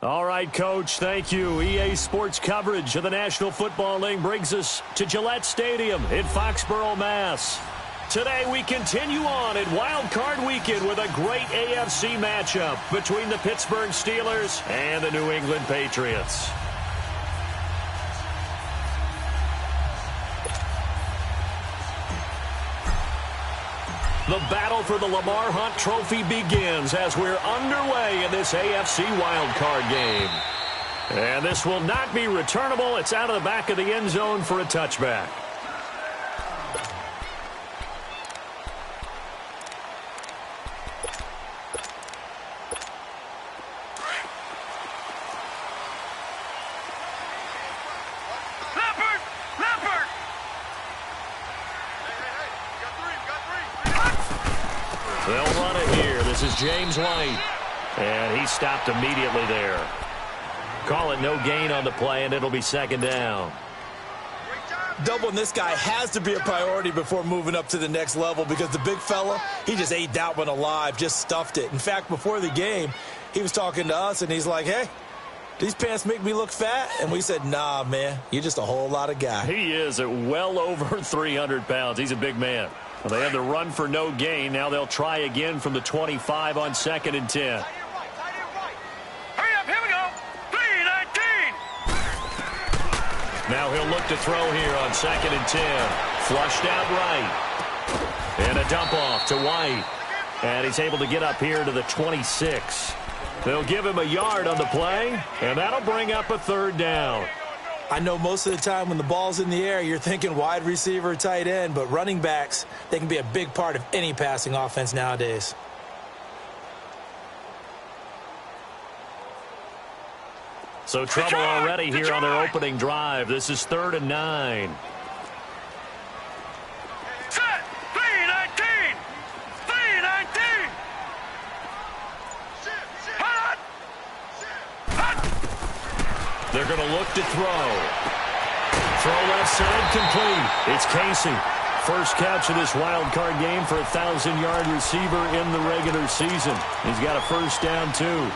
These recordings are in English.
All right, Coach, thank you. EA Sports coverage of the National Football League brings us to Gillette Stadium in Foxborough, Mass. Today we continue on in Wild Card Weekend with a great AFC matchup between the Pittsburgh Steelers and the New England Patriots. The battle for the Lamar Hunt Trophy begins as we're underway in this AFC wildcard game. And this will not be returnable. It's out of the back of the end zone for a touchback. They'll run it here. This is James White. And he stopped immediately there. Call it no gain on the play, and it'll be second down. Doubling this guy has to be a priority before moving up to the next level because the big fella, he just ate that one alive, just stuffed it. In fact, before the game, he was talking to us, and he's like, hey, these pants make me look fat? And we said, nah, man, you're just a whole lot of guy. He is at well over 300 pounds. He's a big man. Well, they had the run for no gain. Now they'll try again from the 25 on 2nd and 10. Hurry up, here we go. 3-19. Now he'll look to throw here on 2nd and 10. Flushed out right. And a dump off to White. And he's able to get up here to the 26. They'll give him a yard on the play, and that'll bring up a third down. I know most of the time when the ball's in the air, you're thinking wide receiver, tight end, but running backs, they can be a big part of any passing offense nowadays. So trouble already here on their opening drive. This is 3rd and 9. Set. 3-19. 3-19. Hot. Hot. They're going to look to throw. Throw left side complete. It's Casey. First catch of this wild card game for a 1,000-yard receiver in the regular season. He's got a first down, too.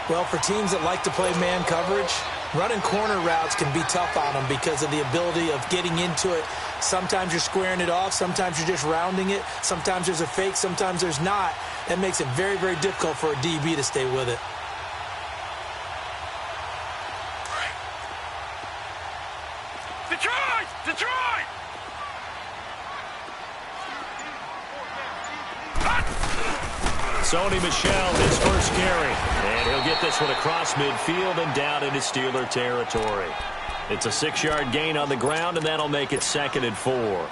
Well, for teams that like to play man coverage, running corner routes can be tough on them because of the ability of getting into it. Sometimes you're squaring it off. Sometimes you're just rounding it. Sometimes there's a fake. Sometimes there's not. That makes it very, very difficult for a DB to stay with it. Detroit! Detroit! Sony Michel, his first carry. And he'll get this one across midfield and down into Steeler territory. It's a 6-yard gain on the ground, and that'll make it 2nd and 4. Well,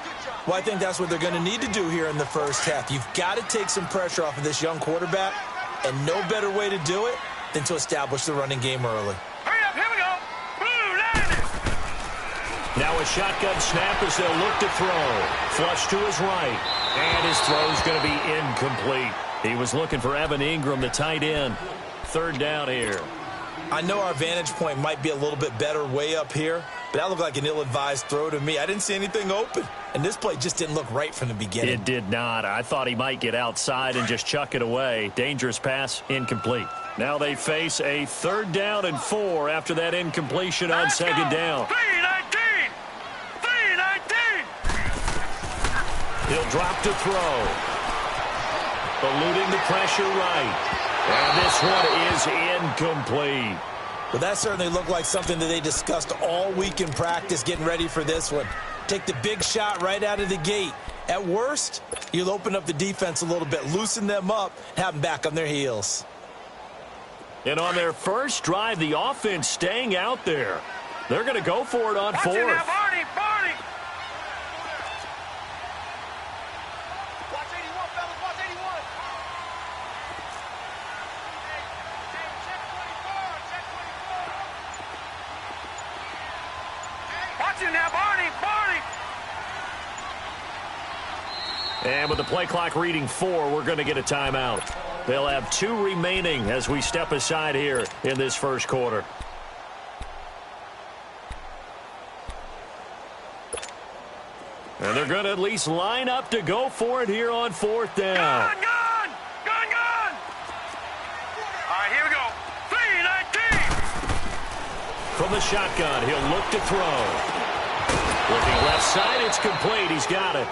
I think that's what they're going to need to do here in the first half. You've got to take some pressure off of this young quarterback, and no better way to do it than to establish the running game early. Hurry up, here we go. Blue line. Now a shotgun snap as they'll look to throw. Flush to his right, and his throw's going to be incomplete. He was looking for Evan Ingram, the tight end. 3rd down here. I know our vantage point might be a little bit better way up here, but that looked like an ill-advised throw to me. I didn't see anything open, and this play just didn't look right from the beginning. It did not. I thought he might get outside and just chuck it away. Dangerous pass, incomplete. Now they face a 3rd down and 4 after that incompletion on 2nd down. 3-19. 3-19. He'll drop to throw. Eluding the pressure right. And this one is incomplete. Well, that certainly looked like something that they discussed all week in practice getting ready for this one. Take the big shot right out of the gate. At worst, you'll open up the defense a little bit, loosen them up, have them back on their heels. And on their first drive, the offense staying out there. They're going to go for it on 4th. Now, Barney, Barney. Watch 81, fellas, watch 81. Check 24, check 24. Watch him now, Barney, Barney. And with the play clock reading 4, we're going to get a timeout. They'll have 2 remaining as we step aside here in this first quarter. And they're going to at least line up to go for it here on 4th down. Gun, gun, gun, gun. All right, here we go. 3-19. from the shotgun. He'll look to throw. Looking left side, it's complete. He's got it.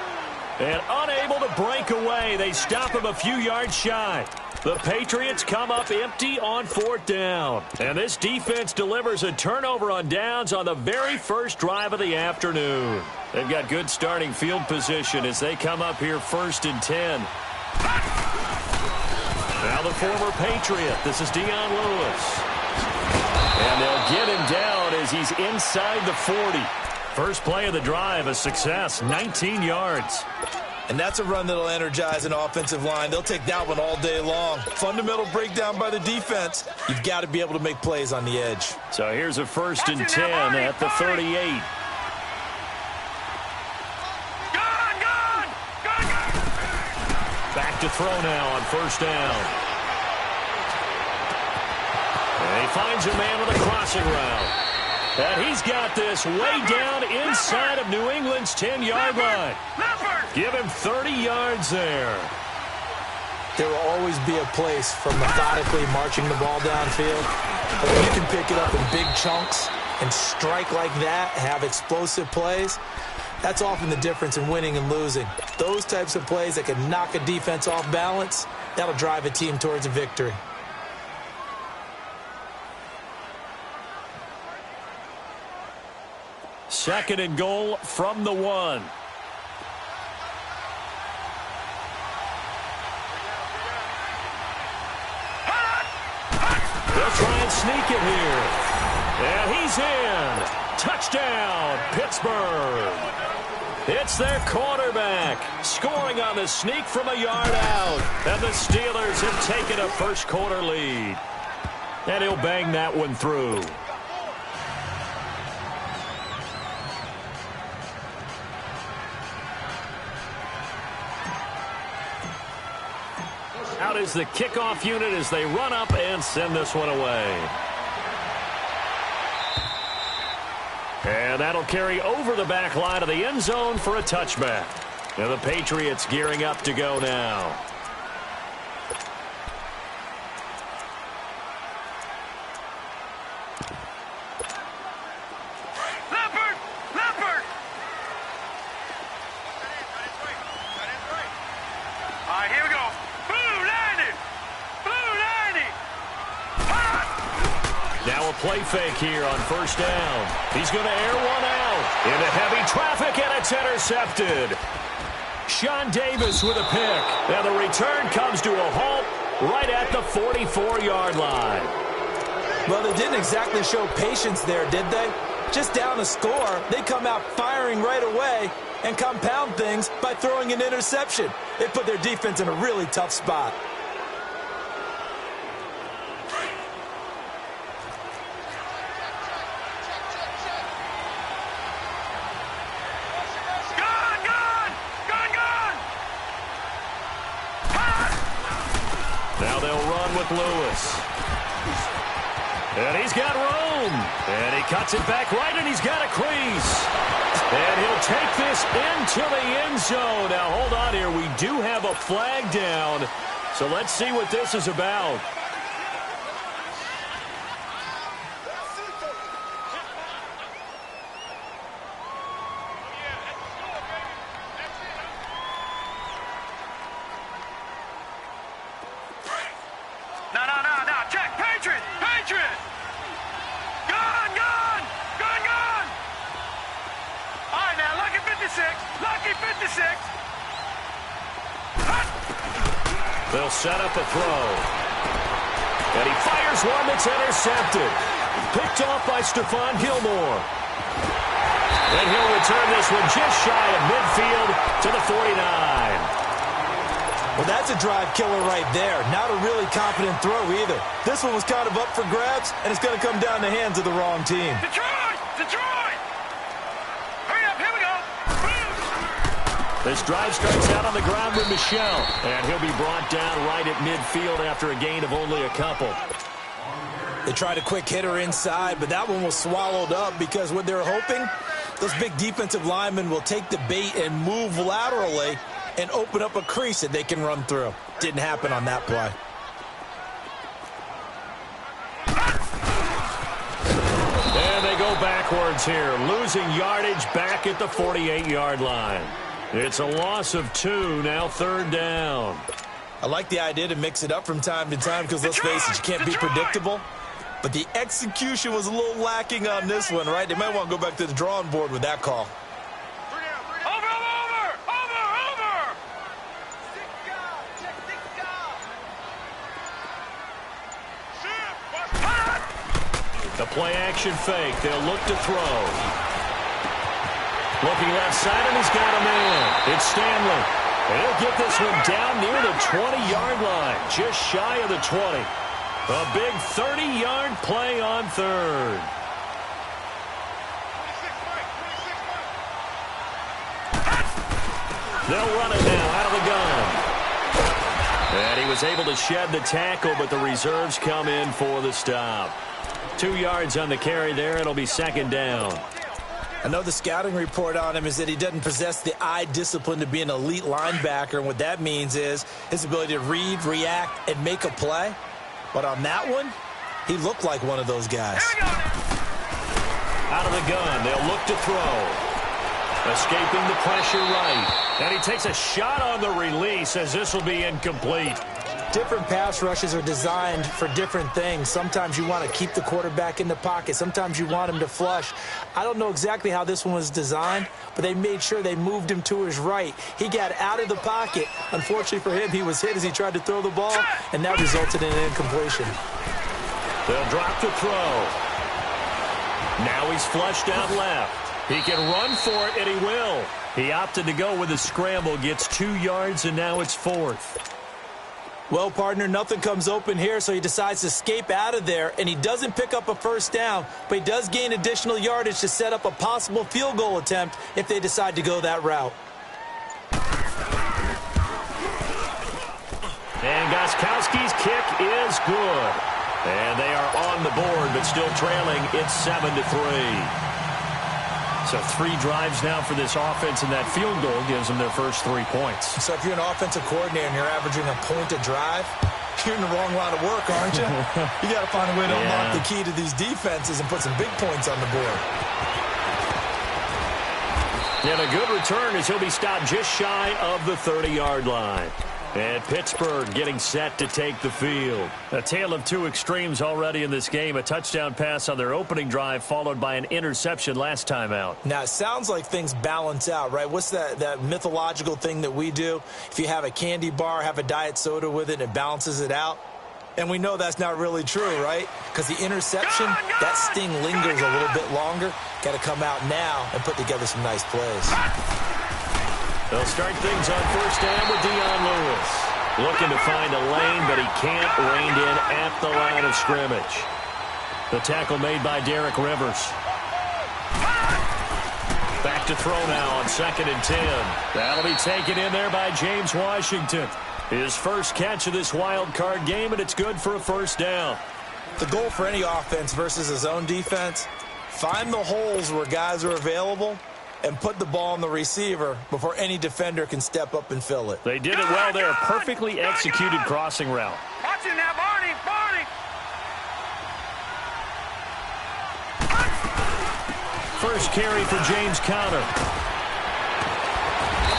And unable to break away. They stop him a few yards shy. The Patriots come up empty on 4th down. And this defense delivers a turnover on downs on the very first drive of the afternoon. They've got good starting field position as they come up here 1st and 10. Now the former Patriot. This is Dion Lewis. And they'll get him down as he's inside the 40. First play of the drive, a success, 19 yards. And that's a run that'll energize an offensive line. They'll take that one all day long. Fundamental breakdown by the defense. You've got to be able to make plays on the edge. So here's a 1st and 10 at the 38. Back to throw now on 1st down. And he finds a man with a crossing route. And he's got this way down inside of New England's 10-yard line. Give him 30 yards there. There will always be a place for methodically marching the ball downfield. But when you can pick it up in big chunks and strike like that, have explosive plays, that's often the difference in winning and losing. Those types of plays that can knock a defense off balance, that'll drive a team towards a victory. Second and goal from the 1. They'll try and sneak it here. And he's in. Touchdown, Pittsburgh. It's their quarterback scoring on the sneak from a yard out. And the Steelers have taken a first-quarter lead. And he'll bang that one through. Out is the kickoff unit as they run up and send this one away. And that'll carry over the back line of the end zone for a touchback. Now the Patriots gearing up to go now. Play fake here on 1st down. He's going to air one out into heavy traffic, and it's intercepted. Sean Davis with a pick. Now the return comes to a halt right at the 44-yard line. Well, they didn't exactly show patience there, did they? Just down a score, they come out firing right away and compound things by throwing an interception. They put their defense in a really tough spot. Now they'll run with Lewis. And he's got room. And he cuts it back right, and he's got a crease. And he'll take this into the end zone. Now, hold on here. We do have a flag down. So let's see what this is about. No. Check. Patriot. Gone. All right, now, lucky 56. They'll set up a throw. And he fires one that's intercepted. Picked off by Stephon Gilmore. And he'll return this one just shy of midfield to the 49. Well, that's a drive killer right there. Not a really confident throw either. This one was kind of up for grabs, and it's going to come down the hands of the wrong team. Detroit! Hurry up, here we go! This drive starts out on the ground with Michel, and he'll be brought down right at midfield after a gain of only a couple. They tried a quick hitter inside, but that one was swallowed up because what they're hoping, those big defensive linemen will take the bait and move laterally and open up a crease that they can run through. Didn't happen on that play. And they backwards here, losing yardage back at the 48-yard line. It's a loss of 2, now third down. I like the idea to mix it up from time to time because, let's face it, you can't be predictable. But the execution was a little lacking on this one, right? They might want to go back to the drawing board with that call. The play-action fake. They'll look to throw. Looking left side, and he's got a man. It's Stanley. And he'll get this one down near the 20-yard line, just shy of the 20. A big 30-yard play on third. They'll run it now out of the gun. And he was able to shed the tackle, but the reserves come in for the stop. 2 yards on the carry there. It'll be second down. I know the scouting report on him is that he doesn't possess the eye discipline to be an elite linebacker, and what that means is his ability to read, react, and make a play. But on that one, he looked like one of those guys. Out of the gun, they'll look to throw. Escaping the pressure right. And he takes a shot on the release as this will be incomplete. Different pass rushes are designed for different things. Sometimes you want to keep the quarterback in the pocket. Sometimes you want him to flush. I don't know exactly how this one was designed, but they made sure they moved him to his right. He got out of the pocket. Unfortunately for him, he was hit as he tried to throw the ball, and that resulted in an incompletion. They'll drop to throw. Now he's flushed out left. He can run for it, and he will. He opted to go with a scramble, gets 2 yards, and now it's fourth. Well, partner, nothing comes open here, so he decides to escape out of there, and he doesn't pick up a first down, but he does gain additional yardage to set up a possible field goal attempt if they decide to go that route. And Gostkowski's kick is good. And they are on the board, but still trailing. It's 7-3. So 3 drives now for this offense, and that field goal gives them their first 3 points. So if you're an offensive coordinator and you're averaging a point a drive, you're in the wrong line of work, aren't you? You got to find a way to unlock the key to these defenses and put some big points on the board. And a good return as he'll be stopped just shy of the 30-yard line. And Pittsburgh getting set to take the field. A tale of 2 extremes already in this game. A touchdown pass on their opening drive followed by an interception last time out. Now, it sounds like things balance out, right? What's that mythological thing that we do? If you have a candy bar, have a diet soda with it, it balances it out. And we know that's not really true, right? Because the interception, that sting lingers a little bit longer. Got to come out now and put together some nice plays. They'll start things on first down with Dion Lewis. Looking to find a lane, but he can't. Reined in at the line of scrimmage. The tackle made by Derek Rivers. Back to throw now on 2nd and 10. That'll be taken in there by James Washington. His first catch of this wild card game, and it's good for a first down. The goal for any offense versus his own defense, find the holes where guys are available and put the ball on the receiver before any defender can step up and fill it. They did it well there. Perfectly executed crossing route. Watch it now, Barney. First carry for James Conner.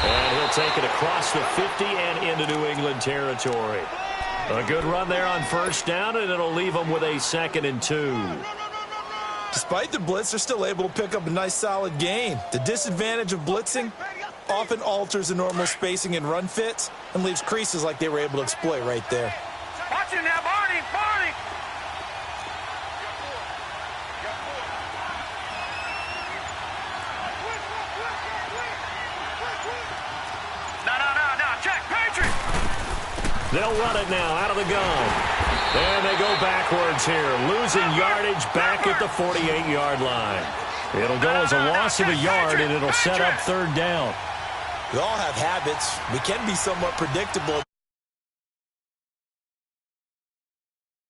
And he'll take it across the 50 and into New England territory. A good run there on first down, and it'll leave them with a 2nd and 2. Despite the blitz, they're still able to pick up a nice solid gain. The disadvantage of blitzing often alters the normal spacing and run fits and leaves creases like they were able to exploit right there. Watch it now, Barney. No, check, Patriot. They'll run it now out of the gun. And they go backwards here, losing yardage back at the 48-yard line. It'll go as a loss of a yard, and it'll set up third down. We all have habits. We can be somewhat predictable.